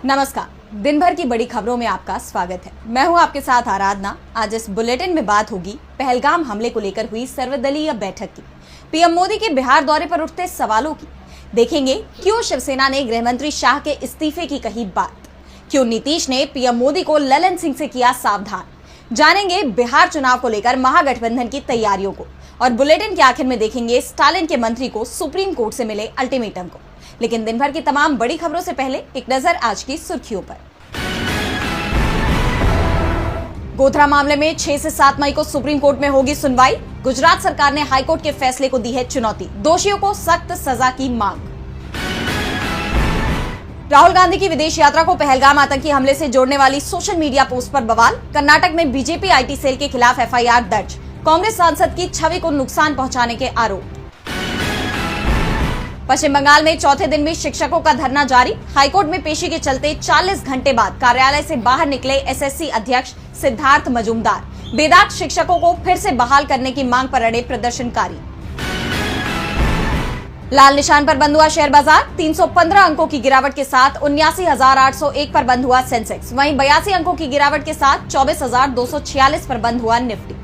नमस्कार। दिन भर की बड़ी खबरों में आपका स्वागत है। मैं हूं आपके साथ आराधना। आज इस बुलेटिन में बात होगी पहलगाम हमले को लेकर हुई सर्वदलीय बैठक की, पीएम मोदी के बिहार दौरे पर उठते सवालों की। देखेंगे क्यों शिवसेना ने गृह मंत्री शाह के इस्तीफे की कही बात, क्यों नीतीश ने पीएम मोदी को ललन सिंह से किया सावधान। जानेंगे बिहार चुनाव को लेकर महागठबंधन की तैयारियों को, और बुलेटिन के आखिर में देखेंगे स्टालिन के मंत्री को सुप्रीम कोर्ट से मिले अल्टीमेटम को। लेकिन दिन भर की तमाम बड़ी खबरों से पहले एक नजर आज की सुर्खियों पर। गोधरा मामले में 6 से 7 मई को सुप्रीम कोर्ट में होगी सुनवाई। गुजरात सरकार ने हाईकोर्ट के फैसले को दी है चुनौती, दोषियों को सख्त सजा की मांग। राहुल गांधी की विदेश यात्रा को पहलगाम आतंकी हमले से जोड़ने वाली सोशल मीडिया पोस्ट पर बवाल। कर्नाटक में बीजेपी आईटी सेल के खिलाफ एफआईआर दर्ज। कांग्रेस सांसद की छवि को नुकसान पहुंचाने के आरोप। पश्चिम बंगाल में चौथे दिन भी शिक्षकों का धरना जारी। हाईकोर्ट में पेशी के चलते 40 घंटे बाद कार्यालय से बाहर निकले एसएससी अध्यक्ष सिद्धार्थ मजूमदार। बेदाग शिक्षकों को फिर से बहाल करने की मांग पर अड़े प्रदर्शनकारी। लाल निशान पर बंद हुआ शेयर बाजार। 315 अंकों की गिरावट के साथ 79,801 पर बंद हुआ सेंसेक्स। वहीं 82 अंकों की गिरावट के साथ 24,246 पर बंद हुआ निफ्टी।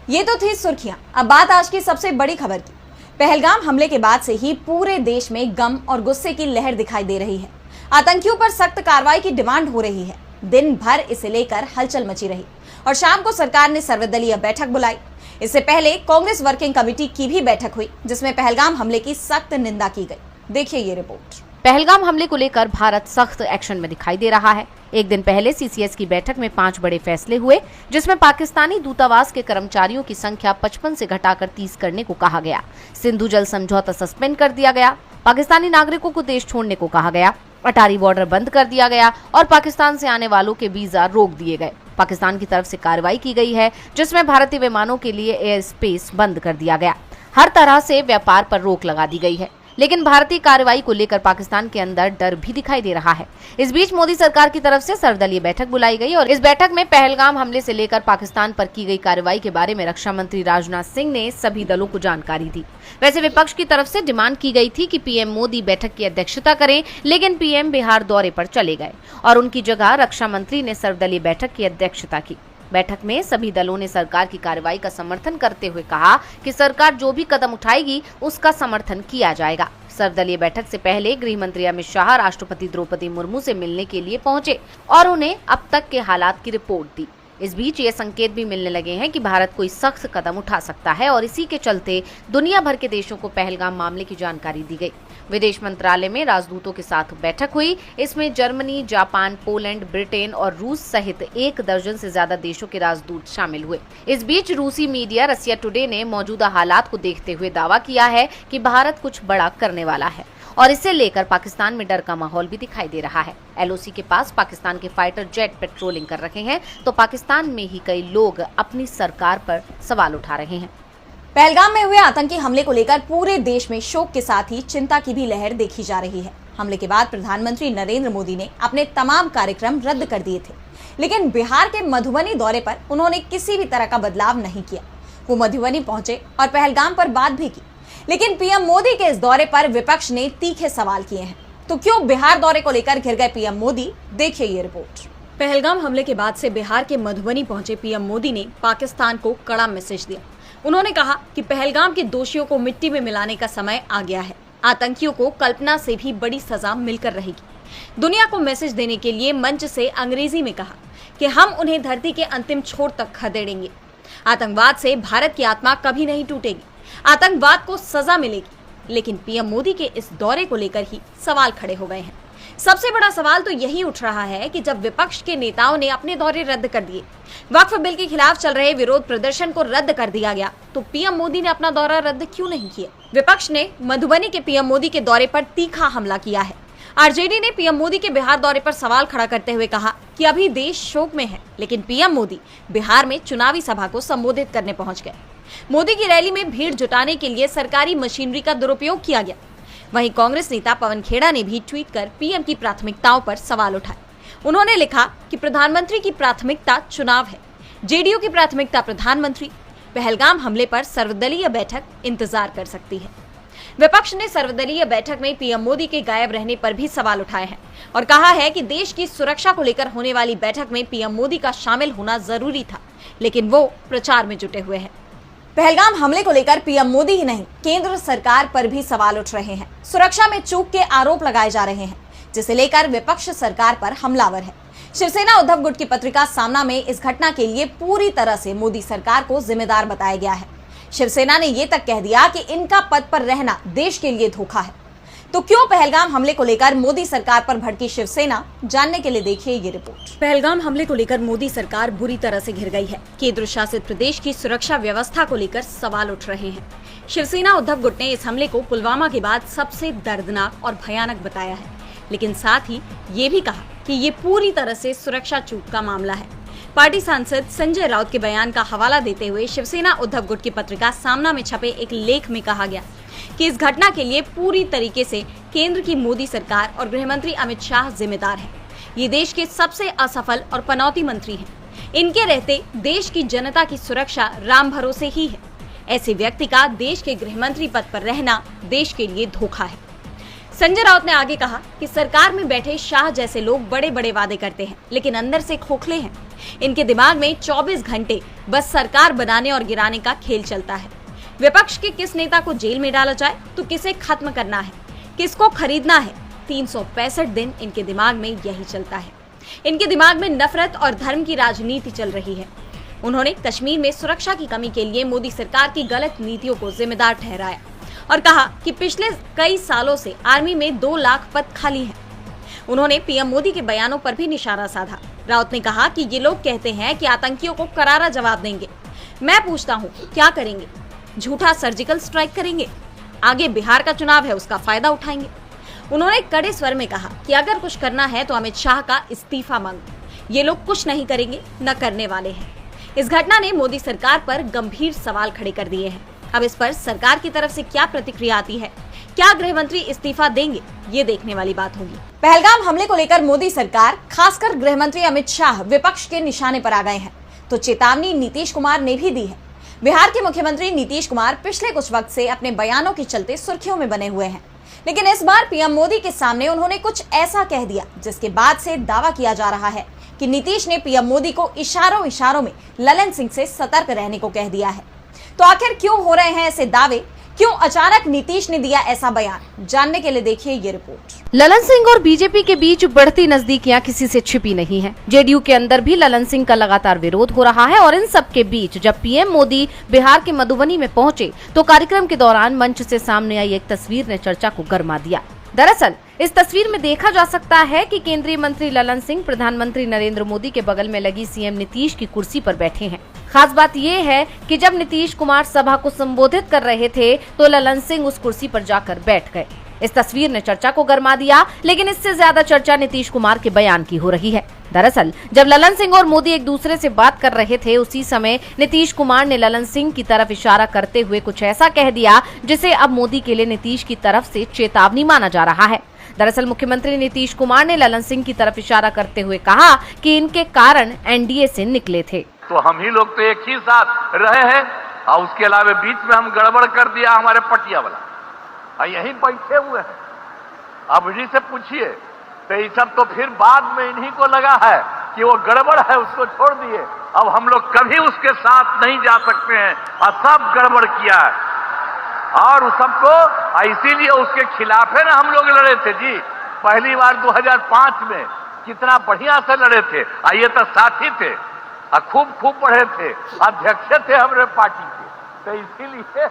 ये तो थी सुर्खियां। अब बात आज की सबसे बड़ी खबर की। पहलगाम हमले के बाद से ही पूरे देश में गम और गुस्से की लहर दिखाई दे रही है। आतंकियों पर सख्त कार्रवाई की डिमांड हो रही है। दिन भर इसे लेकर हलचल मची रही और शाम को सरकार ने सर्वदलीय बैठक बुलाई। इससे पहले कांग्रेस वर्किंग कमेटी की भी बैठक हुई, जिसमें पहलगाम हमले की सख्त निंदा की गई। देखिए ये रिपोर्ट। पहलगाम हमले को लेकर भारत सख्त एक्शन में दिखाई दे रहा है। एक दिन पहले सीसीएस की बैठक में 5 बड़े फैसले हुए, जिसमें पाकिस्तानी दूतावास के कर्मचारियों की संख्या 55 से घटाकर 30 करने को कहा गया। सिंधु जल समझौता सस्पेंड कर दिया गया। पाकिस्तानी नागरिकों को देश छोड़ने को कहा गया। अटारी बॉर्डर बंद कर दिया गया और पाकिस्तान से आने वालों के वीजा रोक दिए गए। पाकिस्तान की तरफ से कार्रवाई की गई है, जिसमें भारतीय विमानों के लिए एयर स्पेस बंद कर दिया गया। हर तरह से व्यापार पर रोक लगा दी गई है। लेकिन भारतीय कार्रवाई को लेकर पाकिस्तान के अंदर डर भी दिखाई दे रहा है। इस बीच मोदी सरकार की तरफ से सर्वदलीय बैठक बुलाई गई और इस बैठक में पहलगाम हमले से लेकर पाकिस्तान पर की गई कार्रवाई के बारे में रक्षा मंत्री राजनाथ सिंह ने सभी दलों को जानकारी दी। वैसे विपक्ष की तरफ से डिमांड की गई थी कि पीएम मोदी बैठक की अध्यक्षता करें, लेकिन पीएम बिहार दौरे पर चले गए और उनकी जगह रक्षा मंत्री ने सर्वदलीय बैठक की अध्यक्षता की। बैठक में सभी दलों ने सरकार की कार्रवाई का समर्थन करते हुए कहा कि सरकार जो भी कदम उठाएगी उसका समर्थन किया जाएगा। सर्वदलीय बैठक से पहले गृह मंत्री अमित शाह राष्ट्रपति द्रौपदी मुर्मू से मिलने के लिए पहुंचे और उन्हें अब तक के हालात की रिपोर्ट दी। इस बीच ये संकेत भी मिलने लगे हैं कि भारत कोई सख्त कदम उठा सकता है और इसी के चलते दुनिया भर के देशों को पहलगाम मामले की जानकारी दी गई। विदेश मंत्रालय में राजदूतों के साथ बैठक हुई। इसमें जर्मनी, जापान, पोलैंड, ब्रिटेन और रूस सहित 1 दर्जन से ज्यादा देशों के राजदूत शामिल हुए। इस बीच रूसी मीडिया रसिया टुडे ने मौजूदा हालात को देखते हुए दावा किया है कि भारत कुछ बड़ा करने वाला है और इसे लेकर पाकिस्तान में डर का माहौल भी दिखाई दे रहा है। एलओसी के पास पाकिस्तान के फाइटर जेट पेट्रोलिंग कर रहे हैं, तो पाकिस्तान में ही कई लोग अपनी सरकार पर सवाल उठा रहे हैं। पहलगाम में हुए आतंकी हमले को लेकर पूरे देश में शोक के साथ ही चिंता की भी लहर देखी जा रही है। हमले के बाद प्रधानमंत्री नरेंद्र मोदी ने अपने तमाम कार्यक्रम रद्द कर दिए थे, लेकिन बिहार के मधुबनी दौरे पर उन्होंने किसी भी तरह का बदलाव नहीं किया। वो मधुबनी पहुंचे और पहलगाम पर बात भी की, लेकिन पीएम मोदी के इस दौरे पर विपक्ष ने तीखे सवाल किए हैं। तो क्यों बिहार दौरे को लेकर घिर गए पीएम मोदी? देखिए ये रिपोर्ट। पहलगाम हमले के बाद से बिहार के मधुबनी पहुंचे पीएम मोदी ने पाकिस्तान को कड़ा मैसेज दिया। उन्होंने कहा कि पहलगाम के दोषियों को मिट्टी में मिलाने का समय आ गया है। आतंकियों को कल्पना से भी बड़ी सजा मिलकर रहेगी। दुनिया को मैसेज देने के लिए मंच से अंग्रेजी में कहा कि हम उन्हें धरती के अंतिम छोर तक खदेड़ेंगे। आतंकवाद से भारत की आत्मा कभी नहीं टूटेगी। आतंकवाद को सजा मिलेगी। लेकिन पीएम मोदी के इस दौरे को लेकर ही सवाल खड़े हो गए हैं। सबसे बड़ा सवाल तो यही उठ रहा है कि जब विपक्ष के नेताओं ने अपने दौरे रद्द कर दिए, वक्फ बिल के खिलाफ चल रहे विरोध प्रदर्शन को रद्द कर दिया गया, तो पीएम मोदी ने अपना दौरा रद्द क्यों नहीं किया? विपक्ष ने मधुबनी के पीएम मोदी के दौरे पर तीखा हमला किया है। आरजेडी ने पीएम मोदी के बिहार दौरे पर सवाल खड़ा करते हुए कहा कि अभी देश शोक में है, लेकिन पीएम मोदी बिहार में चुनावी सभा को संबोधित करने पहुंच गए। मोदी की रैली में भीड़ जुटाने के लिए सरकारी मशीनरी का दुरुपयोग किया गया। वहीं कांग्रेस नेता पवन खेड़ा ने भी ट्वीट कर पीएम की प्राथमिकताओं पर सवाल उठाए। उन्होंने लिखा कि प्रधानमंत्री की प्राथमिकता चुनाव है, जेडीयू की प्राथमिकता प्रधानमंत्री। पहलगाम हमले पर सर्वदलीय बैठक इंतजार कर सकती है। विपक्ष ने सर्वदलीय बैठक में पीएम मोदी के गायब रहने पर भी सवाल उठाए हैं और कहा है कि देश की सुरक्षा को लेकर होने वाली बैठक में पीएम मोदी का शामिल होना जरूरी था, लेकिन वो प्रचार में जुटे हुए हैं। पहलगाम हमले को लेकर पीएम मोदी ही नहीं, केंद्र सरकार पर भी सवाल उठ रहे हैं। सुरक्षा में चूक के आरोप लगाए जा रहे हैं, जिसे लेकर विपक्ष सरकार पर हमलावर है। शिवसेना उद्धव गुट की पत्रिका सामना में इस घटना के लिए पूरी तरह से मोदी सरकार को जिम्मेदार बताया गया है। शिवसेना ने ये तक कह दिया कि इनका पद पर रहना देश के लिए धोखा है। तो क्यों पहलगाम हमले को लेकर मोदी सरकार पर भड़की शिवसेना, जानने के लिए देखिए ये रिपोर्ट। पहलगाम हमले को लेकर मोदी सरकार बुरी तरह से घिर गई है। केंद्र शासित प्रदेश की सुरक्षा व्यवस्था को लेकर सवाल उठ रहे हैं। शिवसेना उद्धव गुट ने इस हमले को पुलवामा के बाद सबसे दर्दनाक और भयानक बताया है, लेकिन साथ ही ये भी कहा कि ये पूरी तरह से सुरक्षा चूक का मामला है। पार्टी सांसद संजय राउत के बयान का हवाला देते हुए शिवसेना उद्धव गुट की पत्रिका सामना में छपे एक लेख में कहा गया कि इस घटना के लिए पूरी तरीके से केंद्र की मोदी सरकार और गृह मंत्री अमित शाह जिम्मेदार हैं। ये देश के सबसे असफल और पनौती मंत्री हैं। इनके रहते देश की जनता की सुरक्षा राम भरोसे ही है। ऐसे व्यक्ति का देश के गृह मंत्री पद पर रहना देश के लिए धोखा है। संजय राउत ने आगे कहा कि सरकार में बैठे शाह जैसे लोग बड़े बड़े वादे करते हैं, लेकिन अंदर से खोखले हैं। इनके दिमाग में 24 घंटे बस सरकार बनाने और गिराने का खेल चलता है। विपक्ष के किस नेता को जेल में डाला जाए तो किसे खत्म करना है, किसको खरीदना है, 365 दिन इनके दिमाग में यही चलता है। इनके दिमाग में नफरत और धर्म की राजनीति चल रही है। उन्होंने कश्मीर में सुरक्षा की कमी के लिए मोदी सरकार की गलत नीतियों को जिम्मेदार ठहराया और कहा कि पिछले कई सालों से आर्मी में 2 लाख पद खाली हैं। उन्होंने पीएम मोदी के बयानों पर भी निशाना साधा। राउत ने कहा कि ये लोग कहते हैं कि आतंकियों को करारा जवाब देंगे। मैं पूछता हूँ, क्या करेंगे? झूठा सर्जिकल स्ट्राइक करेंगे? आगे बिहार का चुनाव है, उसका फायदा उठाएंगे? उन्होंने कड़े स्वर में कहा कि अगर कुछ करना है तो अमित शाह का इस्तीफा मांगो। ये लोग कुछ नहीं करेंगे, न करने वाले हैं। इस घटना ने मोदी सरकार पर गंभीर सवाल खड़े कर दिए हैं। अब इस पर सरकार की तरफ से क्या प्रतिक्रिया आती है, क्या गृह मंत्री इस्तीफा देंगे, ये देखने वाली बात होगी। पहलगाम हमले को लेकर मोदी सरकार, खासकर गृह मंत्री अमित शाह विपक्ष के निशाने पर आ गए हैं, तो चेतावनी नीतीश कुमार ने भी दी है। बिहार के मुख्यमंत्री नीतीश कुमार पिछले कुछ वक्त से अपने बयानों के चलते सुर्खियों में बने हुए हैं, लेकिन इस बार पीएम मोदी के सामने उन्होंने कुछ ऐसा कह दिया जिसके बाद से दावा किया जा रहा है कि नीतीश ने पीएम मोदी को इशारों में ललन सिंह से सतर्क रहने को कह दिया है। तो आखिर क्यों हो रहे हैं ऐसे दावे, क्यों अचानक नीतीश ने दिया ऐसा बयान, जानने के लिए देखिए ये रिपोर्ट। ललन सिंह और बीजेपी के बीच बढ़ती नजदीकियां किसी से छिपी नहीं हैं। जेडीयू के अंदर भी ललन सिंह का लगातार विरोध हो रहा है और इन सब के बीच जब पीएम मोदी बिहार के मधुबनी में पहुंचे तो कार्यक्रम के दौरान मंच से सामने आई एक तस्वीर ने चर्चा को गर्मा दिया। दरअसल इस तस्वीर में देखा जा सकता है कि केंद्रीय मंत्री ललन सिंह प्रधानमंत्री नरेंद्र मोदी के बगल में लगी सीएम नीतीश की कुर्सी पर बैठे हैं। खास बात यह है कि जब नीतीश कुमार सभा को संबोधित कर रहे थे तो ललन सिंह उस कुर्सी पर जाकर बैठ गए। इस तस्वीर ने चर्चा को गरमा दिया, लेकिन इससे ज्यादा चर्चा नीतीश कुमार के बयान की हो रही है। दरअसल जब ललन सिंह और मोदी एक दूसरे से बात कर रहे थे उसी समय नीतीश कुमार ने ललन सिंह की तरफ इशारा करते हुए कुछ ऐसा कह दिया जिसे अब मोदी के लिए नीतीश की तरफ से चेतावनी माना जा रहा है। दरअसल मुख्यमंत्री नीतीश कुमार ने ललन सिंह की तरफ इशारा करते हुए कहा कि इनके कारण एनडीए से निकले थे। तो हम ही लोग तो एक ही साथ रहे हैं और उसके अलावा बीच में हम गड़बड़ कर दिया हमारे पटिया वाला और यहीं बैठे हुए हैं। अब इन्हीं से पूछिए तो ये सब तो फिर बाद में इन्हीं को लगा है कि वो गड़बड़ है, उसको छोड़ दिए। अब हम लोग कभी उसके साथ नहीं जा सकते हैं और सब गड़बड़ किया है और उस सबको इसीलिए उसके खिलाफ है ना हम लोग लड़े थे जी। पहली बार 2005 में कितना बढ़िया से लड़े थे और ये तो साथी थे और खूब पढ़े थे, अध्यक्ष थे हमारे पार्टी के, तो इसीलिए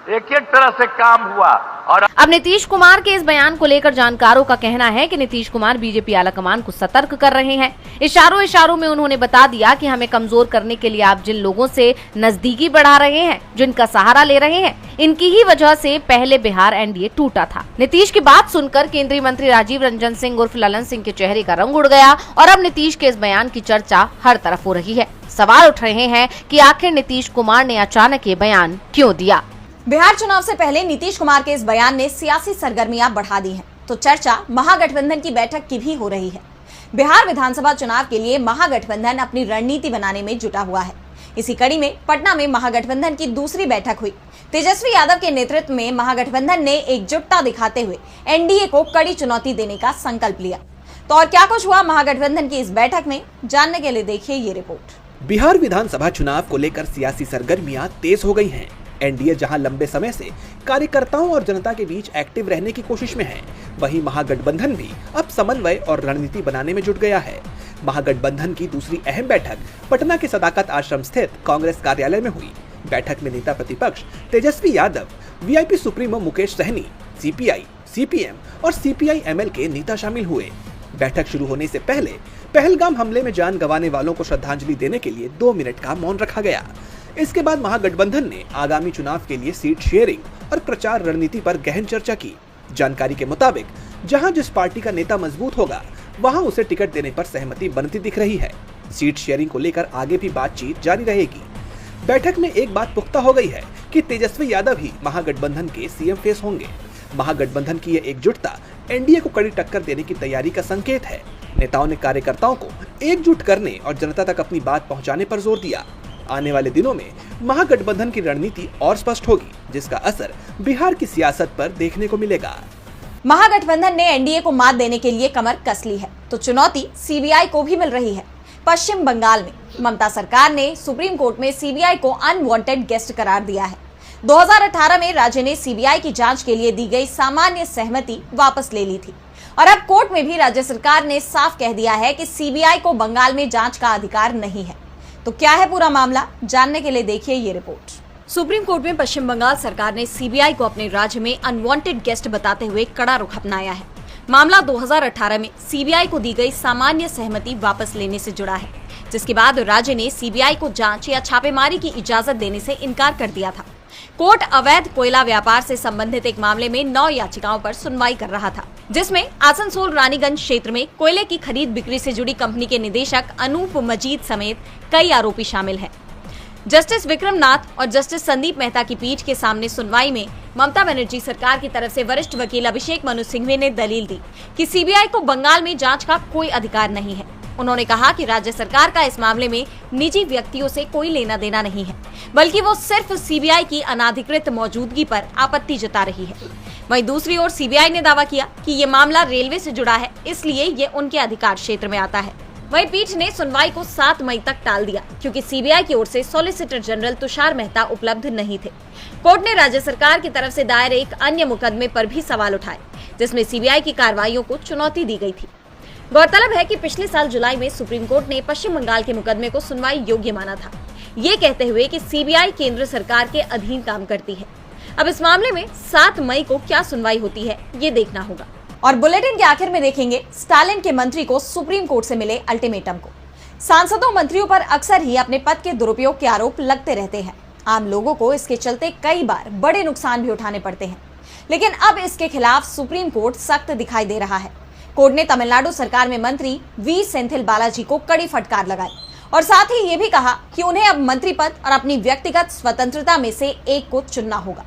एक एक तरह से काम हुआ। और अब नीतीश कुमार के इस बयान को लेकर जानकारों का कहना है कि नीतीश कुमार बीजेपी आलाकमान को सतर्क कर रहे हैं। इशारों में उन्होंने बता दिया कि हमें कमजोर करने के लिए आप जिन लोगों से नजदीकी बढ़ा रहे हैं, जिनका सहारा ले रहे हैं, इनकी ही वजह से पहले बिहार एनडीए टूटा था। नीतीश की बात सुनकर केंद्रीय मंत्री राजीव रंजन सिंह उर्फ ललन सिंह के चेहरे का रंग उड़ गया और अब नीतीश के इस बयान की चर्चा हर तरफ हो रही है। सवाल उठ रहे हैं कि आखिर नीतीश कुमार ने अचानक ये बयान क्यों दिया। बिहार चुनाव से पहले नीतीश कुमार के इस बयान ने सियासी सरगर्मियां बढ़ा दी हैं, तो चर्चा महागठबंधन की बैठक की भी हो रही है। बिहार विधानसभा चुनाव के लिए महागठबंधन अपनी रणनीति बनाने में जुटा हुआ है। इसी कड़ी में पटना में महागठबंधन की दूसरी बैठक हुई। तेजस्वी यादव के नेतृत्व में महागठबंधन ने एकजुटता दिखाते हुए एनडीए को कड़ी चुनौती देने का संकल्प लिया। तो और क्या कुछ हुआ महागठबंधन की इस बैठक में, जानने के लिए देखिए ये रिपोर्ट। बिहार विधानसभा चुनाव को लेकर सियासी सरगर्मियां तेज हो गई हैं। एनडीए जहां लंबे समय से कार्यकर्ताओं और जनता के बीच एक्टिव रहने की कोशिश में है, वहीं महागठबंधन भी अब समन्वय और रणनीति बनाने में जुट गया है। महागठबंधन की दूसरी अहम बैठक पटना के सदाकत आश्रम स्थित कांग्रेस कार्यालय में हुई। बैठक में नेता प्रतिपक्ष Tejashwi Yadav, VIP supremo Mukesh Sahani, CPI, CPM और सीपीआई-एमएल के नेता शामिल हुए। बैठक शुरू होने से पहले पहलगाम हमले में जान गंवाने वालों को श्रद्धांजलि देने के लिए 2 मिनट का मौन रखा गया। इसके बाद महागठबंधन ने आगामी चुनाव के लिए सीट शेयरिंग और प्रचार रणनीति पर गहन चर्चा की। जानकारी के मुताबिक जहां जिस पार्टी का नेता मजबूत होगा, वहां उसे टिकट देने पर सहमति बनती दिख रही है। सीट शेयरिंग को लेकर आगे भी बातचीत जारी रहेगी। बैठक में एक बात पुख्ता हो गई है कि तेजस्वी यादव ही महागठबंधन के सीएम फेस होंगे। महागठबंधन की यह एकजुटता एनडीए को कड़ी टक्कर देने की तैयारी का संकेत है। नेताओं ने कार्यकर्ताओं को एकजुट करने और जनता तक अपनी बात पहुंचाने पर जोर दिया। आने वाले दिनों में महागठबंधन की रणनीति और स्पष्ट होगी, जिसका असर बिहार की सियासत पर देखने को मिलेगा। महागठबंधन ने एनडीए को मात देने के लिए कमर कस ली है, तो चुनौती सीबीआई को भी मिल रही है। पश्चिम बंगाल में ममता सरकार ने सुप्रीम कोर्ट में सीबीआई को अनवांटेड गेस्ट करार दिया है। 2018 में राज्य ने सीबीआई की जांच के लिए दी गई सामान्य सहमति वापस ले ली थी और अब कोर्ट में भी राज्य सरकार ने साफ कह दिया है कि सीबीआई को बंगाल में जांच का अधिकार नहीं है। तो क्या है पूरा मामला, जानने के लिए देखिए ये रिपोर्ट। सुप्रीम कोर्ट में पश्चिम बंगाल सरकार ने सीबीआई को अपने राज्य में अनवांटेड गेस्ट बताते हुए कड़ा रुख अपनाया है। मामला 2018 में सीबीआई को दी गई सामान्य सहमति वापस लेने से जुड़ा है, जिसके बाद राज्य ने सीबीआई को जांच या छापेमारी की इजाजत देने से इनकार कर दिया था। कोर्ट अवैध कोयला व्यापार से संबंधित एक मामले में 9 याचिकाओं पर सुनवाई कर रहा था, जिसमें आसनसोल रानीगंज क्षेत्र में कोयले की खरीद बिक्री से जुड़ी कंपनी के निदेशक अनूप मजीद समेत कई आरोपी शामिल हैं। जस्टिस विक्रम नाथ और जस्टिस संदीप मेहता की पीठ के सामने सुनवाई में ममता बनर्जी सरकार की तरफ से वरिष्ठ वकील अभिषेक मनु सिंघवी ने दलील दी कि सीबीआई को बंगाल में जांच का कोई अधिकार नहीं है। उन्होंने कहा कि राज्य सरकार का इस मामले में निजी व्यक्तियों से कोई लेना देना नहीं है, बल्कि वो सिर्फ सीबीआई की अनाधिकृत मौजूदगी पर आपत्ति जता रही है। वहीं दूसरी ओर सीबीआई ने दावा किया कि ये मामला रेलवे से जुड़ा है, इसलिए ये उनके अधिकार क्षेत्र में आता है। वहीं पीठ ने सुनवाई को 7 मई तक टाल दिया, क्योंकि सीबीआई की ओर से सॉलिसिटर जनरल तुषार मेहता उपलब्ध नहीं थे। कोर्ट ने राज्य सरकार की तरफ से दायर एक अन्य मुकदमे पर भी सवाल उठाए, जिसमें सीबीआई की कार्रवाइयों को चुनौती दी गई थी। गौरतलब है कि पिछले साल जुलाई में सुप्रीम कोर्ट ने पश्चिम बंगाल के मुकदमे को सुनवाई योग्य माना था, ये कहते हुए कि सीबीआई केंद्र सरकार के अधीन काम करती है। अब इस मामले में 7 मई को क्या सुनवाई होती है, ये देखना होगा। और बुलेटिन के आखिर में देखेंगे स्टालिन के मंत्री को सुप्रीम कोर्ट से मिले अल्टीमेटम को। सांसदों मंत्रियों पर अक्सर ही अपने पद के दुरुपयोग के आरोप लगते रहते हैं। आम लोगों को इसके चलते कई बार बड़े नुकसान भी उठाने पड़ते हैं, लेकिन अब इसके खिलाफ सुप्रीम कोर्ट सख्त दिखाई दे रहा है। कोर्ट ने तमिलनाडु सरकार में मंत्री वी सेंथिल बालाजी को कड़ी फटकार लगाई और साथ ही ये भी कहा कि उन्हें अब मंत्री पद और अपनी व्यक्तिगत स्वतंत्रता में से एक को चुनना होगा।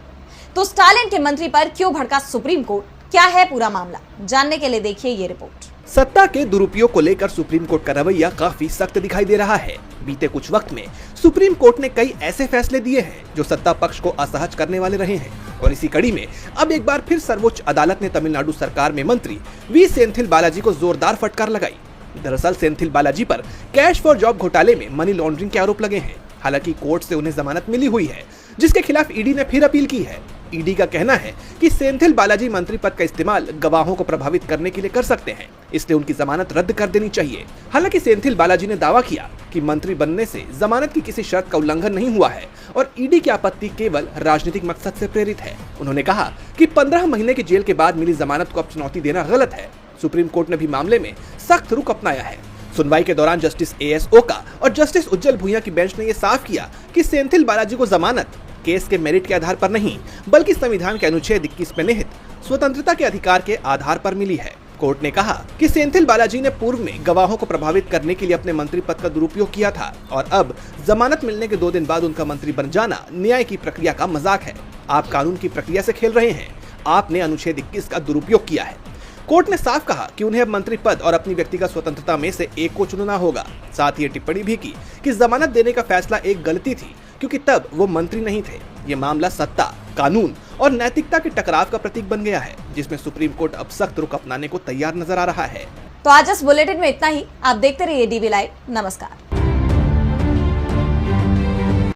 तो स्टालिन के मंत्री पर क्यों भड़का सुप्रीम कोर्ट, क्या है पूरा मामला, जानने के लिए देखिए ये रिपोर्ट। सत्ता के दुरुपयोग को लेकर सुप्रीम कोर्ट का रवैया काफी सख्त दिखाई दे रहा है। बीते कुछ वक्त में सुप्रीम कोर्ट ने कई ऐसे फैसले दिए हैं जो सत्ता पक्ष को असहज करने वाले रहे हैं और इसी कड़ी में अब एक बार फिर सर्वोच्च अदालत ने तमिलनाडु सरकार में मंत्री वी सेंथिल बालाजी को जोरदार फटकार लगाई। दरअसल सेंथिल बालाजी पर कैश फॉर जॉब घोटाले में मनी लॉन्ड्रिंग के आरोप लगे हैं। हालांकि कोर्ट से उन्हें जमानत मिली हुई है, जिसके खिलाफ ईडी ने फिर अपील की है। ईडी का कहना है कि सेंथिल बालाजी मंत्री पद का इस्तेमाल गवाहों को प्रभावित करने के लिए कर सकते हैं, इसलिए उनकी जमानत रद्द कर देनी चाहिए। हालांकि सेंथिल बालाजी ने दावा किया कि मंत्री बनने से जमानत की किसी शर्त का उल्लंघन नहीं हुआ है और ईडी की आपत्ति केवल राजनीतिक मकसद से प्रेरित है। उन्होंने कहा कि 15 महीने की जेल के बाद मिली जमानत को अब चुनौती देना गलत है। सुप्रीम कोर्ट ने भी मामले में सख्त रुख अपनाया है। सुनवाई के दौरान जस्टिस एएस ओका और जस्टिस उज्जवल भुइयां की बेंच ने यह साफ किया कि सेंथिल बालाजी को जमानत केस के मेरिट के आधार पर नहीं, बल्कि संविधान के अनुच्छेद 21 में निहित स्वतंत्रता के अधिकार के आधार पर मिली है। कोर्ट ने कहा कि सेंथिल बालाजी ने पूर्व में गवाहों को प्रभावित करने के लिए अपने मंत्री पद का दुरुपयोग किया था और अब जमानत मिलने के 2 दिन बाद उनका मंत्री बन जाना न्याय की प्रक्रिया का मजाक है। आप कानून की प्रक्रिया से खेल रहे हैं। आपने अनुच्छेद 21 का दुरुपयोग किया है। कोर्ट ने साफ कहा कि उन्हें अब मंत्री पद और अपनी व्यक्तिगत स्वतंत्रता में से एक को चुनना होगा। साथ ही ये टिप्पणी भी की कि जमानत देने का फैसला एक गलती थी, क्योंकि तब वो मंत्री नहीं थे। ये मामला सत्ता, कानून और नैतिकता के टकराव का प्रतीक बन गया है, जिसमें सुप्रीम कोर्ट अब सख्त रुख अपनाने को तैयार नजर आ रहा है। तो आज इस बुलेटिन में इतना ही। आप देखते रहिए डीवी लाइव। नमस्कार।